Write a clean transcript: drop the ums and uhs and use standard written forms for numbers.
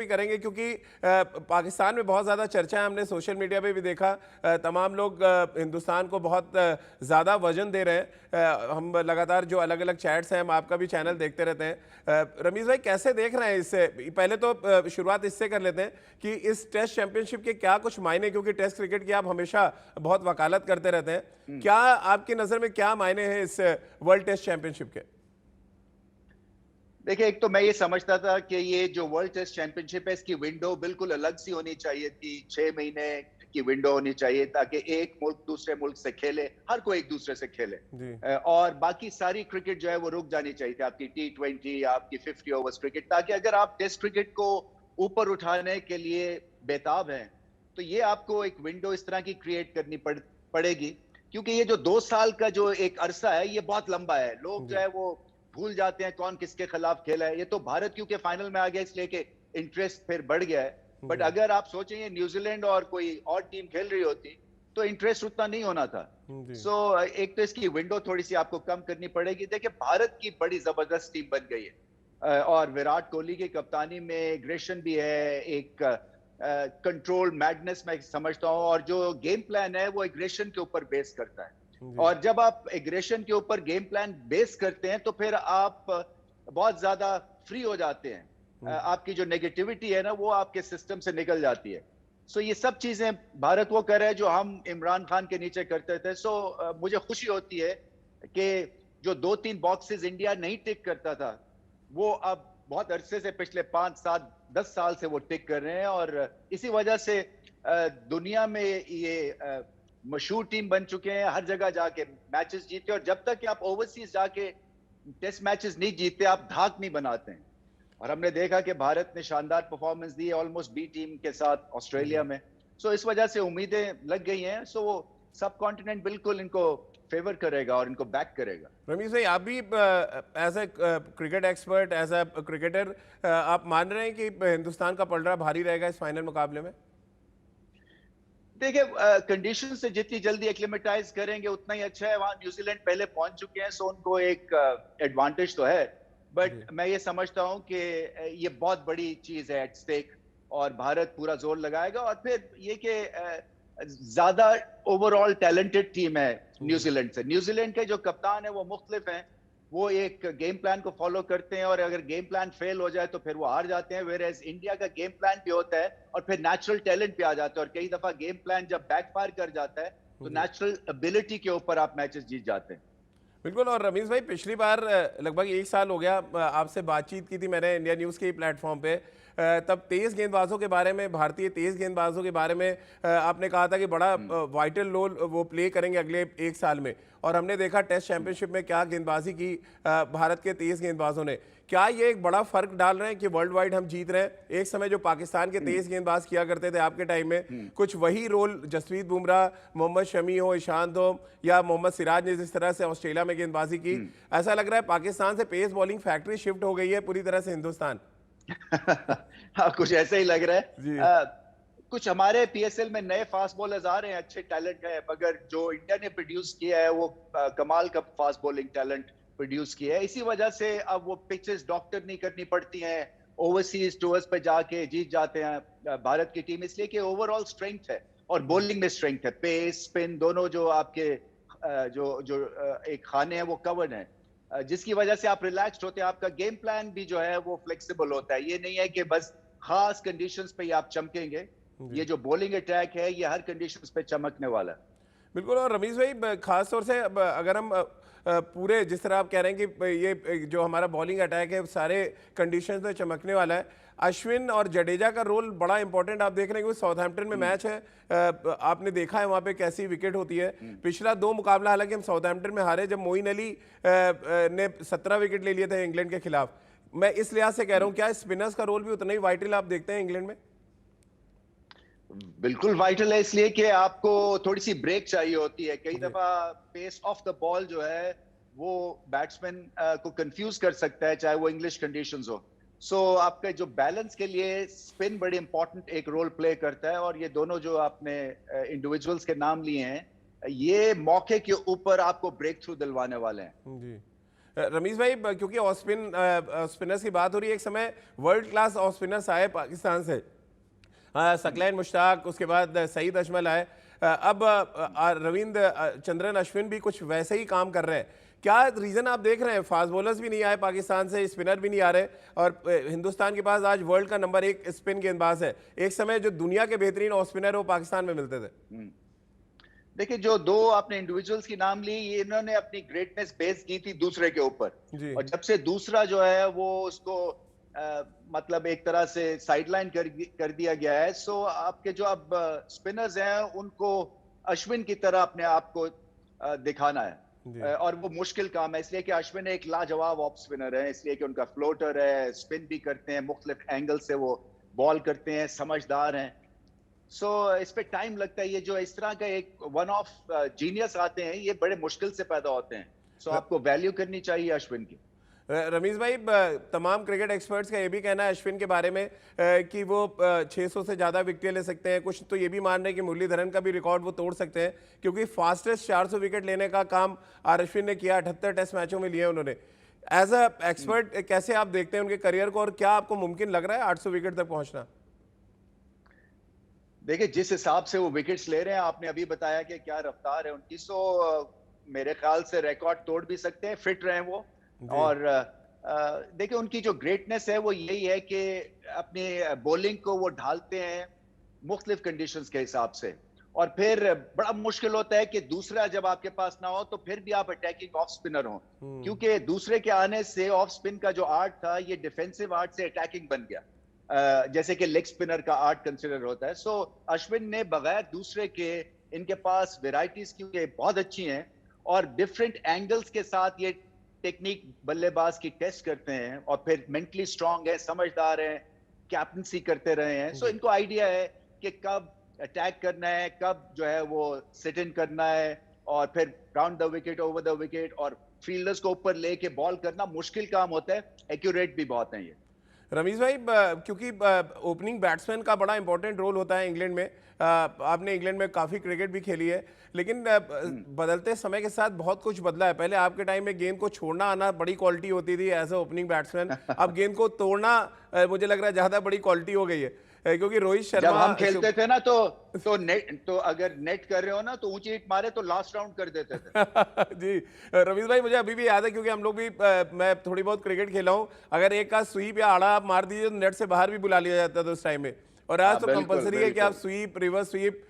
भी करेंगे क्योंकि पाकिस्तान में बहुत ज़्यादा चर्चा है, हमने सोशल मीडिया पे भी देखा। तमाम लोग हिंदुस्तान को बहुत ज़्यादा वजन दे रहे हैं। हम लगातार जो अलग अलग चैट्स हैं, हम आपका भी चैनल देखते रहते हैं। रमीज़ भाई कैसे देख रहे हैं इससे? पहले तो शुरुआत इससे कर लेते हैं कि इस टेस्ट चैंपियनशिप के क्या कुछ मायने, क्योंकि टेस्ट क्रिकेट की आप हमेशा बहुत वकालत करते रहते हैं, क्या आपकी नज़र में क्या मायने हैं इस वर्ल्ड टेस्ट चैंपियनशिप के? देखिए, एक तो मैं ये समझता था कि ये जो वर्ल्ड टेस्ट चैंपियनशिप है, इसकी विंडो बिल्कुल अलग सी होनी चाहिए थी। 6 महीने की विंडो होनी चाहिए ताकि एक मुल्क दूसरे मुल्क से खेले, हर कोई एक दूसरे से खेले। जी। और बाकी सारी क्रिकेट जो है वो रुक जानी चाहिए थी, आपकी T20, आपकी 50 ओवर्स क्रिकेट, ताकि अगर आप टेस्ट क्रिकेट को ऊपर उठाने के लिए बेताब हैं, तो ये आपको एक विंडो इस तरह की क्रिएट करनी पड़ेगी। क्योंकि ये जो 2 साल का जो एक अरसा है, ये बहुत लंबा है। लोग जो जी। है वो भूल जाते हैं कौन किसके खिलाफ खेला है। ये तो भारत क्योंकि फाइनल में आ गया इसलिए कि इंटरेस्ट फिर बढ़ गया है। बट जी। अगर आप सोचें ये न्यूजीलैंड और कोई और टीम खेल रही होती तो इंटरेस्ट उतना नहीं होना था। जी। सो एक तो इसकी विंडो थोड़ी सी आपको कम करनी पड़ेगी। देखिए, भारत की बड़ी जबरदस्त टीम बन गई है। और विराट कोहली की कप्तानी में एग्रेशन भी है, एक कंट्रोल मैडनेस मैं समझता हूं, और जो गेम प्लान है वो एग्रेशन के ऊपर बेस करता है। जी। और जब आप एग्रेशन के ऊपर गेम प्लान बेस करते हैं तो फिर आप बहुत ज्यादा फ्री हो जाते हैं। आपकी जो नेगेटिविटी है ना वो आपके सिस्टम से निकल जाती है। सो ये सब चीजें भारत वो कर रहा है जो हम इमरान खान के नीचे करते थे। सो मुझे खुशी होती है कि जो 2-3 बॉक्सेस इंडिया नहीं टिक करता था, वो अब बहुत अरसे से, पिछले 5-7-10 साल से वो टिक कर रहे हैं। और इसी वजह से दुनिया में ये मशहूर टीम बन चुके हैं, हर जगह जाके मैचेस जीते। और जब तक कि आप ओवरसीज जाके टेस्ट मैचेस नहीं जीतते, आप धाक नहीं बनाते हैं। और हमने देखा कि भारत ने शानदार परफॉर्मेंस दी है ऑलमोस्ट बी टीम के साथ ऑस्ट्रेलिया जी। में। सो इस वजह से उम्मीदें लग गई हैं। सो वो सब कॉन्टिनेंट बिल्कुल इनको फेवर करेगा और इनको बैक करेगा। रमीज भाई, आप भी as a cricket expert, as a cricketer, आप मान रहे हैं कि हिंदुस्तान का पलड़ा भारी रहेगा इस फाइनल मुकाबले में? देखिए, कंडीशन से जितनी जल्दी एक्लिमेटाइज करेंगे उतना ही अच्छा है। वहां न्यूजीलैंड पहले पहुंच चुके हैं, सो उनको एक एडवांटेज तो है। जी। बट मैं ये समझता हूं कि ये बहुत बड़ी चीज है एट स्टेक, और भारत पूरा जोर लगाएगा। और फिर ये कि ज्यादा ओवरऑल टैलेंटेड टीम है जी। न्यूजीलैंड से। न्यूजीलैंड के जो कप्तान है वो मुख्तलिफ हैं, वो एक गेम प्लान को फॉलो करते हैं, और अगर गेम प्लान फेल हो जाए तो फिर वो हार जाते हैं। वेयर एज इंडिया का गेम प्लान भी होता है और फिर नेचुरल टैलेंट पे आ जाता है। और कई दफा गेम प्लान जब बैकफायर कर जाता है तो जी। नेचुरल एबिलिटी के ऊपर आप मैचेस जीत जाते हैं। बिल्कुल। और रमीज भाई, पिछली बार लगभग 1 साल हो गया आपसे बातचीत की थी मैंने इंडिया न्यूज़ के प्लेटफॉर्म पे। तब तेज़ गेंदबाजों के बारे में, भारतीय तेज़ गेंदबाजों के बारे में आपने कहा था कि बड़ा वाइटल रोल वो प्ले करेंगे अगले 1 साल में। और हमने देखा टेस्ट चैंपियनशिप में क्या गेंदबाजी की भारत के तेज़ गेंदबाजों ने। क्या ये एक बड़ा फर्क डाल रहे हैं कि वर्ल्ड वाइड हम जीत रहे हैं? एक समय जो पाकिस्तान के तेज़ गेंदबाज किया करते थे आपके टाइम में, कुछ वही रोल जसप्रीत बुमराह, मोहम्मद शमी हो, ईशांत हो, या मोहम्मद सिराज ने जिस तरह से ऑस्ट्रेलिया में गेंदबाजी की, ऐसा लग रहा है पाकिस्तान से पेस बॉलिंग फैक्ट्री शिफ्ट हो गई है पूरी तरह से हिंदुस्तान? हाँ, कुछ ऐसा ही लग रहा है। जी। कुछ हमारे पीएसएल में नए फास्ट बॉलर्स आ रहे हैं, अच्छे टैलेंट है, मगर जो इंडिया ने प्रोड्यूस किया है वो कमाल का फास्ट बॉलिंग टैलेंट प्रोड्यूस किया है। इसी वजह से अब वो पिचेस डॉक्टर नहीं करनी पड़ती हैं, ओवरसीज टूर्स पे जाके जीत जाते हैं भारत की टीम, इसलिए कि ओवरऑल स्ट्रेंथ है और बॉलिंग में स्ट्रेंथ है। पेस स्पिन दोनों जो आपके जो जो एक खाने हैं वो कवर्ड है, जिसकी वजह से आप रिलैक्स्ड होते हैं। आपका गेम प्लान भी जो है वो फ्लेक्सिबल होता है। ये नहीं है कि बस खास कंडीशंस पे ही आप चमकेंगे। जी। ये जो बॉलिंग अटैक है ये हर कंडीशंस पे चमकने वाला है। बिल्कुल। और रमीज भाई, खास तौर से अगर हम पूरे जिस तरह आप कह रहे हैं कि ये जो हमारा बॉलिंग अटैक है सारे कंडीशंस में चमकने वाला है, अश्विन और जडेजा का रोल बड़ा इंपॉर्टेंट आप देख रहे हैं क्योंकि साउथहैम्पटन में मैच है। आपने देखा है वहाँ पे कैसी विकेट होती है। पिछला 2 मुकाबला हालांकि हम साउथहैम्पटन में हारे जब मोइन अली ने 17 विकेट ले लिए थे इंग्लैंड के खिलाफ। मैं इस लिहाज से कह रहा हूँ, क्या स्पिनर्स का रोल भी उतना ही वाइटल आप देखते हैं इंग्लैंड में? बिल्कुल वाइटल है, इसलिए कि आपको थोड़ी सी ब्रेक चाहिए होती है। कई जी। दफा पेस ऑफ द बॉल जो है वो बैट्समैन को कंफ्यूज कर सकता है, चाहे वो इंग्लिश कंडीशंस हो। सो आपके जो बैलेंस के लिए स्पिन बड़ी इंपॉर्टेंट एक रोल प्ले करता है। और ये दोनों जो आपने इंडिविजुअल्स के नाम लिए हैं, ये मौके के ऊपर आपको ब्रेक थ्रू दिलवाने वाले हैं। जी। रमीज भाई, क्योंकि ऑफ स्पिनर्स की बात हो रही है, एक समय वर्ल्ड क्लास ऑफ स्पिनर्स आए पाकिस्तान से, सकलैन मुश्ताक, उसके बाद सईद अजमल आए, अब रविंद्र चंद्रन अश्विन भी कुछ वैसे ही काम कर रहे हैं। क्या रीज़न आप देख रहे हैं? फास्ट बॉलर्स भी नहीं आए पाकिस्तान से, स्पिनर भी नहीं आ रहे, और हिंदुस्तान के पास आज वर्ल्ड का नंबर 1 स्पिन गेंदबाज है। एक समय जो दुनिया के बेहतरीन ऑफ स्पिनर वो पाकिस्तान में मिलते थे। देखिए, जो दो आपने इंडिविजुअल्स की नाम ली, ये इन्होंने अपनी ग्रेटनेस बेस की थी दूसरे के ऊपर, और जब से दूसरा जो है वो उसको मतलब एक तरह से साइडलाइन कर दिया गया है। सो आपके जो अब स्पिनर्स हैं उनको अश्विन की तरह अपने आप को दिखाना है, और वो मुश्किल काम है, इसलिए कि अश्विन एक लाजवाब ऑफ स्पिनर है, इसलिए कि उनका फ्लोटर है, स्पिन भी करते हैं, मुख्तलिफ एंगल से वो बॉल करते हैं, समझदार हैं। सो इस पे टाइम लगता है। ये जो इस तरह का एक वन ऑफ जीनियस आते हैं, ये बड़े मुश्किल से पैदा होते हैं। सो आपको वैल्यू करनी चाहिए अश्विन की। रमीज भाई, तमाम क्रिकेट एक्सपर्ट्स का ये भी कहना है अश्विन के बारे में कि वो 600 से ज़्यादा विकेटें ले सकते हैं। कुछ तो ये भी मान रहे हैं कि मुरलीधरन का भी रिकॉर्ड वो तोड़ सकते हैं, क्योंकि फास्टेस्ट 400 विकेट लेने का काम अश्विन ने किया, 78 टेस्ट मैचों में लिए उन्होंने। एज अ एक्सपर्ट कैसे आप देखते हैं उनके करियर को, और क्या आपको मुमकिन लग रहा है 800 विकेट तक पहुंचना? देखिए, जिस हिसाब से वो विकेट्स ले रहे हैं, आपने अभी बताया कि क्या रफ्तार है उनकी, सो मेरे ख्याल से रिकॉर्ड तोड़ भी सकते हैं, फिट रहे वो। और देखिए, उनकी जो ग्रेटनेस है वो यही है कि अपनी बॉलिंग को वो ढालते हैं मुख्तलिफ कंडीशंस के हिसाब से, और फिर बड़ा मुश्किल होता है कि दूसरा जब आपके पास ना हो तो फिर भी आप अटैकिंग ऑफ स्पिनर हो, क्योंकि दूसरे के आने से ऑफ स्पिन का जो आर्ट था ये डिफेंसिव आर्ट से अटैकिंग बन गया, जैसे कि लेग स्पिनर का आर्ट कंसिडर होता है। सो अश्विन ने बगैर दूसरे के, इनके पास वेराइटीज क्योंकि बहुत अच्छी हैं और डिफरेंट एंगल्स के साथ ये टेक्निक बल्लेबाज की टेस्ट करते हैं, और फिर मेंटली स्ट्रांग है, समझदार हैं, कैप्टनसी करते रहे हैं। सो इनको आइडिया है कि कब अटैक करना है, कब जो है वो सिट इन करना है, और फिर round the wicket, over the wicket, और फील्डर्स को ऊपर लेके बॉल करना मुश्किल काम होता है, एक्यूरेट भी बहुत है ये। रमीज भाई, क्योंकि ओपनिंग बैट्समैन का बड़ा इंपॉर्टेंट रोल होता है इंग्लैंड में, आपने इंग्लैंड में काफ़ी क्रिकेट भी खेली है, लेकिन बदलते समय के साथ बहुत कुछ बदला है। पहले आपके टाइम में गेंद को छोड़ना आना बड़ी क्वालिटी होती थी एज ए ओपनिंग बैट्समैन, अब गेंद को तोड़ना मुझे लग रहा है ज़्यादा बड़ी क्वालिटी हो गई है, क्योंकि रोहित शर्मा जब हम खेलते थे ना तो अगर नेट कर रहे हो ना तो ऊंची हिट मारे तो लास्ट राउंड कर देते थे। जी रमीज भाई, मुझे अभी भी याद है, क्योंकि हम लोग भी मैं थोड़ी बहुत क्रिकेट खेला हूँ, अगर एक का स्वीप या आड़ा आप मार दीजिए तो नेट से बाहर भी बुला लिया जाता था उस टाइम में। और आज तो कंपलसरी है कि आप स्वीप, रिवर्स स्वीप